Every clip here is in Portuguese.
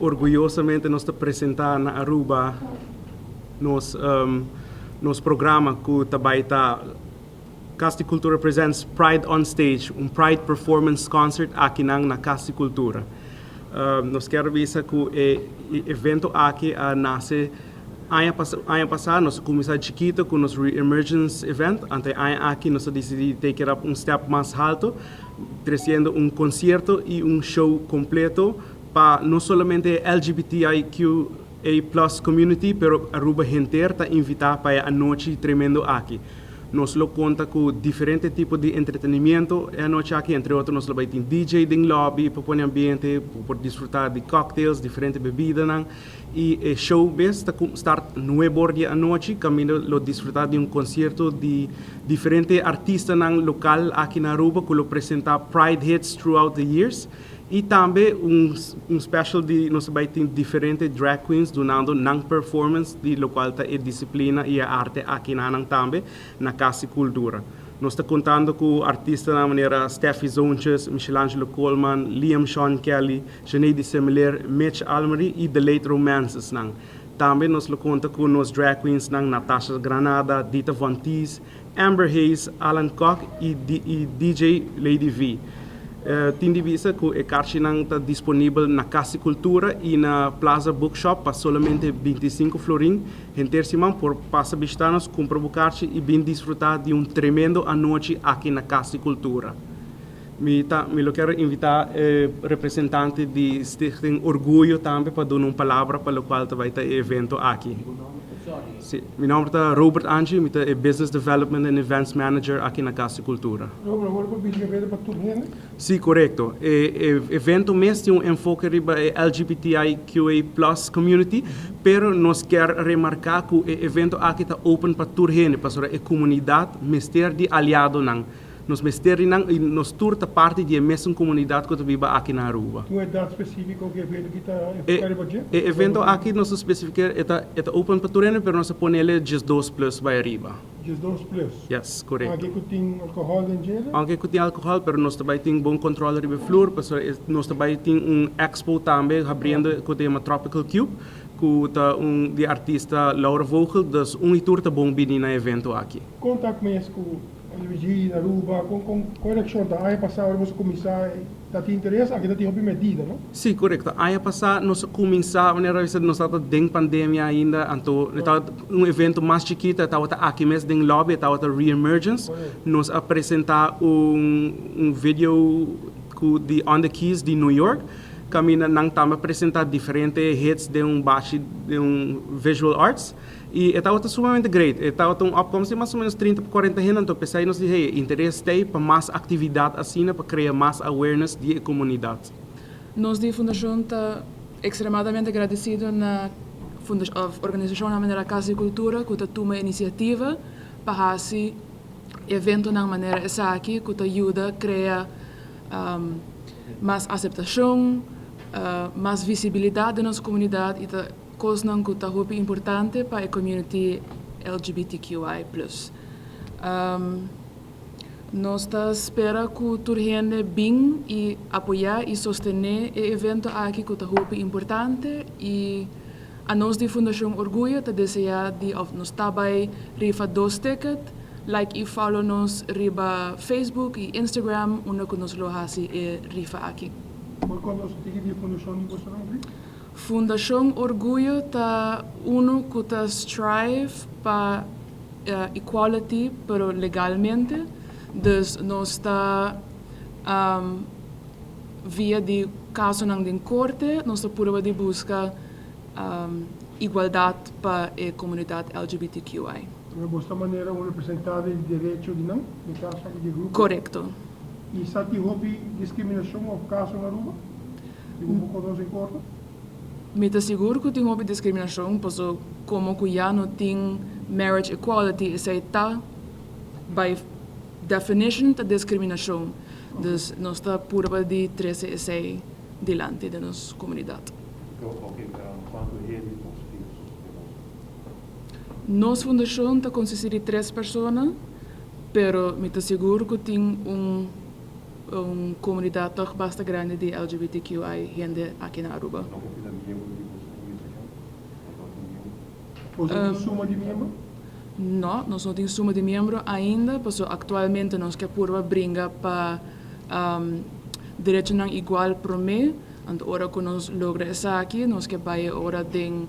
orgulhosamente nós apresentar na Aruba nos programa que também está Cas di Cultura presents Pride on Stage, Pride performance concert aqui na Cas di Cultura. Nós queremos dizer que o evento aqui nasce ano passado, nós começamos chiquito com nosso Re-Emergence event, até aqui nós decidimos take it up step mais alto, trazendo concerto e show completo para não somente LGBTIQA+ community, pero Aruba inteira está invitada para a noite tremendo aqui. Nós lo conta com diferentes tipos de entretenimento a noite aqui, entre outros nós vai ter DJ em lobby, para pôr ambiente, para desfrutar de cocktails, diferentes bebidas, e show está start 9 dia à noite, caminho lo desfrutar de concerto de diferentes artistas local aqui na Aruba, que lo apresenta Pride hits throughout the years. E também special de nós vai ter diferentes drag queens donando performance de local a disciplina e a arte aqui também na Cas di Cultura. Nós estamos contando com artistas na maneira Steffi Zonches, Michelangelo Coleman, Liam Sean Kelly, Sinead Semelier, Mitch Almery e The Late Romances. Também nós contamos com os drag queens Natasha Granada, Dita Von Teese, Amber Hayes, Alan Koch e DJ Lady V. Tindi visa que a caixa está disponível na Cas di Cultura e na Plaza Bookshop para somente 25 florin. Semana por passar visitar-nos, comprar o caixa e bem desfrutar de tremendo a noite aqui na Cas di Cultura. Me quero invitar representante de Stichting Orgulho também para dar uma palavra para o qual vai ter evento aqui. Sim, meu nome é Robert Angie, eu sou Business Development and Events Manager aqui na Cas di Cultura. Robert, agora para pedir evento para tudo, né? Sim, correto. O evento mesmo tem enfoque para a LGBTIQA+ community, pero nós queremos remarcar que o evento aqui está open para tudo, para a comunidade, mestre de aliado. Nós mesteri nós turta parte de mesma comunidade que vive aqui na Aruba. Uma data específica o evento que está enfocado para você? O evento aqui nós especificar é open para tudo, mas nós põe ele just 2+ vai arriba. Just 2+. Yes, correto. Aqui que tem álcool em gelo? Aqui que tem álcool, mas nós também tem bom controle de flor, nós também tem expo também abrindo que tem uma Tropical Cube, que tá de artista Laura Vogel, das turta bom bini na evento aqui. Contato mesmo com LBG, Aruba, com correção da ano passado, você começar a ter interesse, aqui tem uma medida, não? Sim, correto. Ano passado, nós começamos, nós estávamos dentro da pandemia ainda, então, evento mais chiquito, estava aqui mesmo no lobby, estava Re-Emergence, nós apresentamos vídeo de On the Keys de New York, caminha também apresentar diferentes hits de base de visual arts, e estava sumamente great. Estava upcoming mais ou menos 30 por 40 anos, então pensei nos dizer, interesse tem para mais atividade assim, para criar mais awareness de comunidade. Nós da Fundação está extremadamente agradecido na organização na maneira Cas di Cultura, que toma iniciativa para esse evento na maneira essa aqui, que ajuda a criar mais aceitação, mais visibilidade na nossa comunidade e coisa que é importante para a comunidade LGBTQI+. Nós esperamos que toda gente venha e apoiar e sostener o evento aqui que é importante e a nós da Fundação Orgulho deseja de nós também rifa 2 tickets, like e follow nos riba Facebook e Instagram, onde que nós lo hasi rifa aqui. Qual é o ticket de Fundação de você não? Fundação Orgulho está que está strive para equality, pero legalmente. Dus nós está via de caso de corte, nós está por de buscar igualdade para a comunidade LGBTQI. Desta maneira, um representante de direito de não, de caso de grupo. Correto. E sabe houve discriminação ou caso na rua? E como conosco em corte? Me está seguro que tem houve discriminação, porque como que já não tem marriage equality, isso está by definition da discriminação. Dus nós está por de 13 esse delante da nossa comunidade. Nossa fundação está consiste de 3 pessoas, pero me está seguro que tem comunidade toch bastante grande de LGBTQI gente aqui na Aruba. Você tem suma de membro? Não, nós não temos suma de membro ainda, porque atualmente nós que purva brinca para direito não igual para mim, então hora que nós logra essa aqui, nós que vai hora de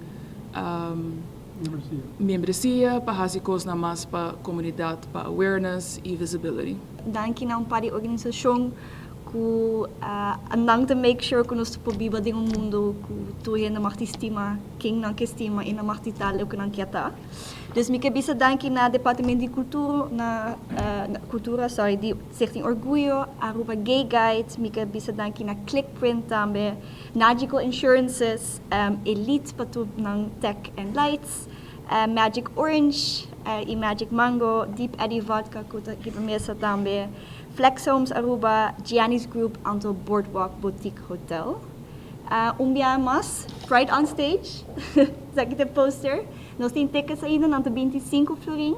membresia para fazer coisas na mais para comunidade, para awareness e visibility. Danke não para a organização que andam to make sure que nós podemos viver em mundo que tu ainda mais estima, quem não que estima e não mais tal o que não quer tá. Dus me bisa danke na Departamento de Cultura, de Stichting Orgulho, Aruba Gay Guide, me bisa danke na Clickprint também, Magical Insurances, Elite patu ng Tech and Lights, Magic Orange, e Magic Mango, Deep Eddy Vodka, que mesa também, Flex Homes Aruba, Gianni's Group, Anto Boardwalk Boutique Hotel. Dia mas, Pride on Stage, sa kita poster. Nós temos tickets ainda, não 25 florim.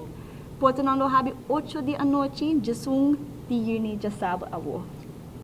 Portanto, nós temos 8 de noite, de 1 de junho, de sábado.